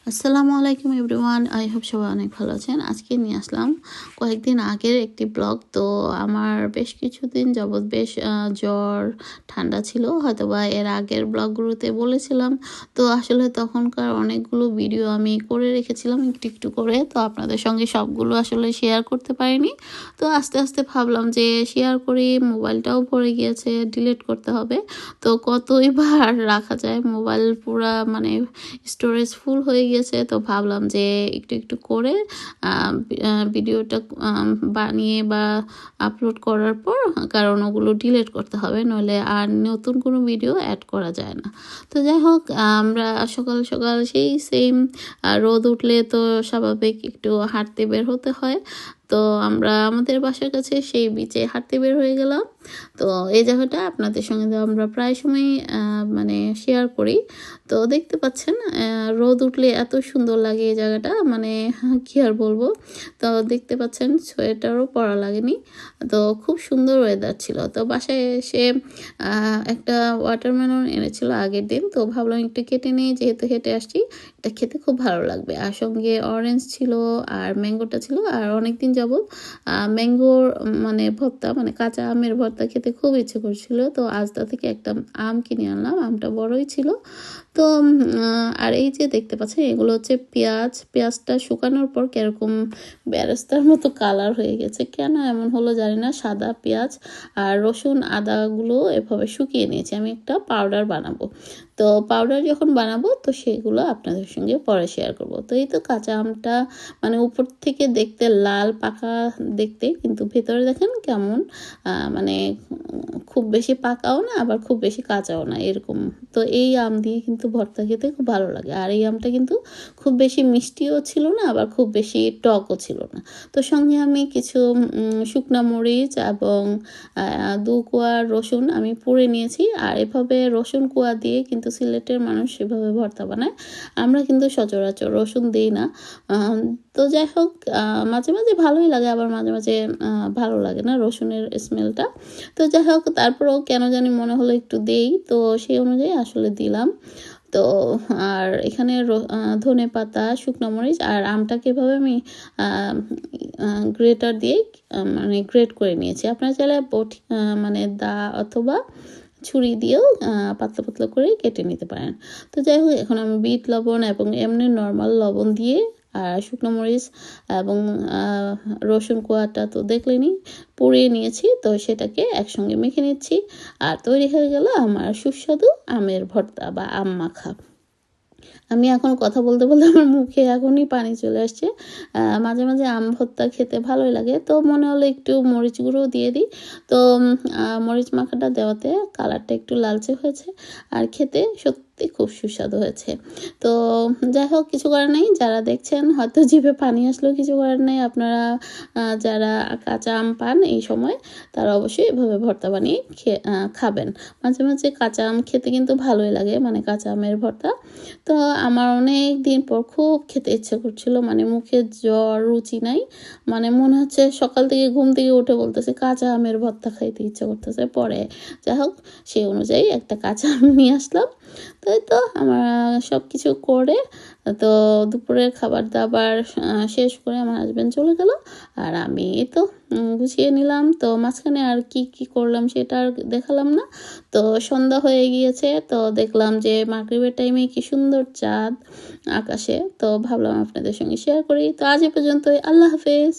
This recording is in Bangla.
আসসালামু আলাইকুম এভরিওয়ান, আই হোপ সবাই অনেক ভালো আছেন। আজকে নিয়ে আসলাম কয়েকদিন আগের একটি ব্লগ। তো আমার বেশ কিছুদিন যাবৎ বেশ জ্বর ঠান্ডা ছিল, হয়তোবা এর আগের ব্লগগুলোতে বলেছিলাম। তো আসলে তখনকার অনেকগুলো ভিডিও আমি করে রেখেছিলাম একটু একটু করে, তো আপনাদের সঙ্গে সবগুলো আসলে শেয়ার করতে পারিনি। তো আস্তে আস্তে ভাবলাম যে শেয়ার করি, মোবাইলটাও ভরে গিয়েছে, ডিলিট করতে হবে। তো কতই বার রাখা যায়, মোবাইল পুরা মানে স্টোরেজ ফুল হয়ে গিয়েছে। তো ভাবলাম যে একটু একটু করে ভিডিওটা বানিয়ে বা আপলোড করার পর, কারণ ওগুলো ডিলিট করতে হবে, নইলে আর নতুন কোনো ভিডিও অ্যাড করা যায় না। তো যাই হোক, আমরা সকাল সকাল সেই সেম রোদ উঠলে তো স্বাভাবিক একটু হাঁটতে বের হতে হয়। তো আমরা আমাদের বাসার কাছে সেই বিচে হাঁটতে বের হয়ে গেলাম। তো এই জায়গাটা আপনাদের সঙ্গে তো আমরা প্রায় সময় মানে শেয়ার করি। তো দেখতে পাচ্ছেন রোদ উঠলে এত সুন্দর লাগে এই জায়গাটা, মানে কি আর বলবো। তো দেখতে পাচ্ছেন সোয়েটারও পরা লাগেনি, তো খুব সুন্দর ওয়েদার ছিল। তো বাসায় এসে একটা ওয়াটারমেলন এনেছিল আগের দিন, তো ভাবলাম একটু কেটে নিই, যেহেতু হেঁটে আসছি, এটা খেতে খুব ভালো লাগবে। আর সঙ্গে অরেঞ্জ ছিল আর ম্যাঙ্গোটা ছিল। আর অনেকদিন যাবত ম্যাঙ্গোর মানে ভর্তা, মানে কাঁচা আমের ভর্তা খেতে খুব ইচ্ছে করছিল। তো আজদা থেকে একটা আম কিনে আনলাম, আমটা বড়ই ছিল। তো আর এই যে দেখতে পাচ্ছেন, এগুলো হচ্ছে পেঁয়াজটা শুকানোর পর কিরকম বেরেস্তার মতো কালার হয়ে গেছে, কেন এমন হলো জানি না। সাদা পেঁয়াজ আর রসুন আদাগুলো এভাবে শুকিয়ে নিয়েছি, আমি একটা পাউডার বানাবো। তো পাউডার যখন বানাবো তো সেগুলো আপনাদের সঙ্গে পরে শেয়ার করব। তো এই তো কাঁচা আমটা মানে উপর থেকে দেখতে লাল পাকা দেখতে, কিন্তু ভেতরে দেখেন কেমন মানে খুব বেশি পাকাও না, আবার খুব বেশি কাঁচাও না, এরকম। তো এই আম দিয়ে কিন্তু ভর্তা খেতে খুব ভালো লাগে। আর এই আমটা কিন্তু খুব বেশি মিষ্টিও ছিল না, আবার খুব বেশি টকও ছিল না। তো সঙ্গে আমি কিছু শুকনা মরিচ এবং 2 কোয়া রসুন আমি পুড়ে নিয়েছি। আর এভাবে রসুন কোয়া দিয়ে কিন্তু সিলেটের মানুষ সেভাবে ভর্তা বানায়, আমরা কিন্তু সচরাচর রসুন দিই না। তো যাই হোক, মাঝে মাঝে ভালোই লাগে, আবার মাঝে মাঝে ভালো লাগে না রসুনের স্মেলটা। তো যাই হোক, তারপরেও কেন জানি মনে হলো একটু দেই, তো সেই অনুযায়ী আসলে দিলাম। তো আর এখানে ধনে পাতা, শুকনো মরিচ আর আমটাকে এভাবে আমি গ্রেটার দিয়ে মানে গ্রেট করে নিয়েছি। আপনারা চাইলে মানে দা অথবা ছুরি দিয়েও পাতলা পাতলা করে কেটে নিতে পারেন। তো যাই হোক, এখন আমি বিট লবণ এবং এমনি নর্মাল লবণ দিয়ে আর শুকনো মরিচ এবং রসুন কোয়াটা তো দেখলেনই, পুড়িয়ে নিয়েছি। তো সেটাকে একসঙ্গে মেখে নিচ্ছি, আর তৈরি হয়ে গেল আমার সুস্বাদু আমের ভর্তা বা আম মাখা। আমি এখন কথা বলতে বলতে আমার মুখে এখনই পানি চলে আসছে। মাঝে মাঝে আম ভর্তা খেতে ভালোই লাগে, তো মনে হলো একটু মরিচ গুঁড়ো দিয়ে দিই। তো মরিচ মাখাটা দেওয়াতে কালারটা একটু লালচে হয়েছে, আর খেতে সত্যি খুব সুস্বাদু হয়েছে। তো যাই হোক, কিছু করার নেই, যারা দেখছেন হয়তো জিভে পানি আসলেও কিছু করার নেই। আপনারা যারা কাঁচা আম পান এই সময়, তারা অবশ্যই এভাবে ভর্তা বানিয়ে খাবেন। মাঝে মাঝে কাঁচা আম খেতে কিন্তু ভালোই লাগে, মানে কাঁচা আমের ভর্তা। তো আমার অনেক দিন পর খুব খেতে ইচ্ছে করছিল, মানে মুখে জ্বর রুচি নাই, মানে মনে হচ্ছে সকাল থেকে ঘুম থেকে উঠে বলতেছে কাঁচা আমের ভর্তা খাইতে ইচ্ছে করতেছে। পরে যাই হোক, সেই অনুযায়ী একটা কাঁচা আম নিয়ে আসলাম। তো এই তো আমার সব কিছু করে, তো দুপুরের খাবার দাবার শেষ করে আমার হাজব্যান্ড চলে গেল, আর আমি তো গুছিয়ে নিলাম। তো মাঝখানে আর কি কি করলাম সেটা আর দেখালাম না। তো সন্ধ্যা হয়ে গিয়েছে, তো দেখলাম যে মাগরিবের টাইমে কি সুন্দর চাঁদ আকাশে। তো ভাবলাম আপনাদের সঙ্গে শেয়ার করি। তো আজ এ পর্যন্তই, আল্লাহ হাফেজ।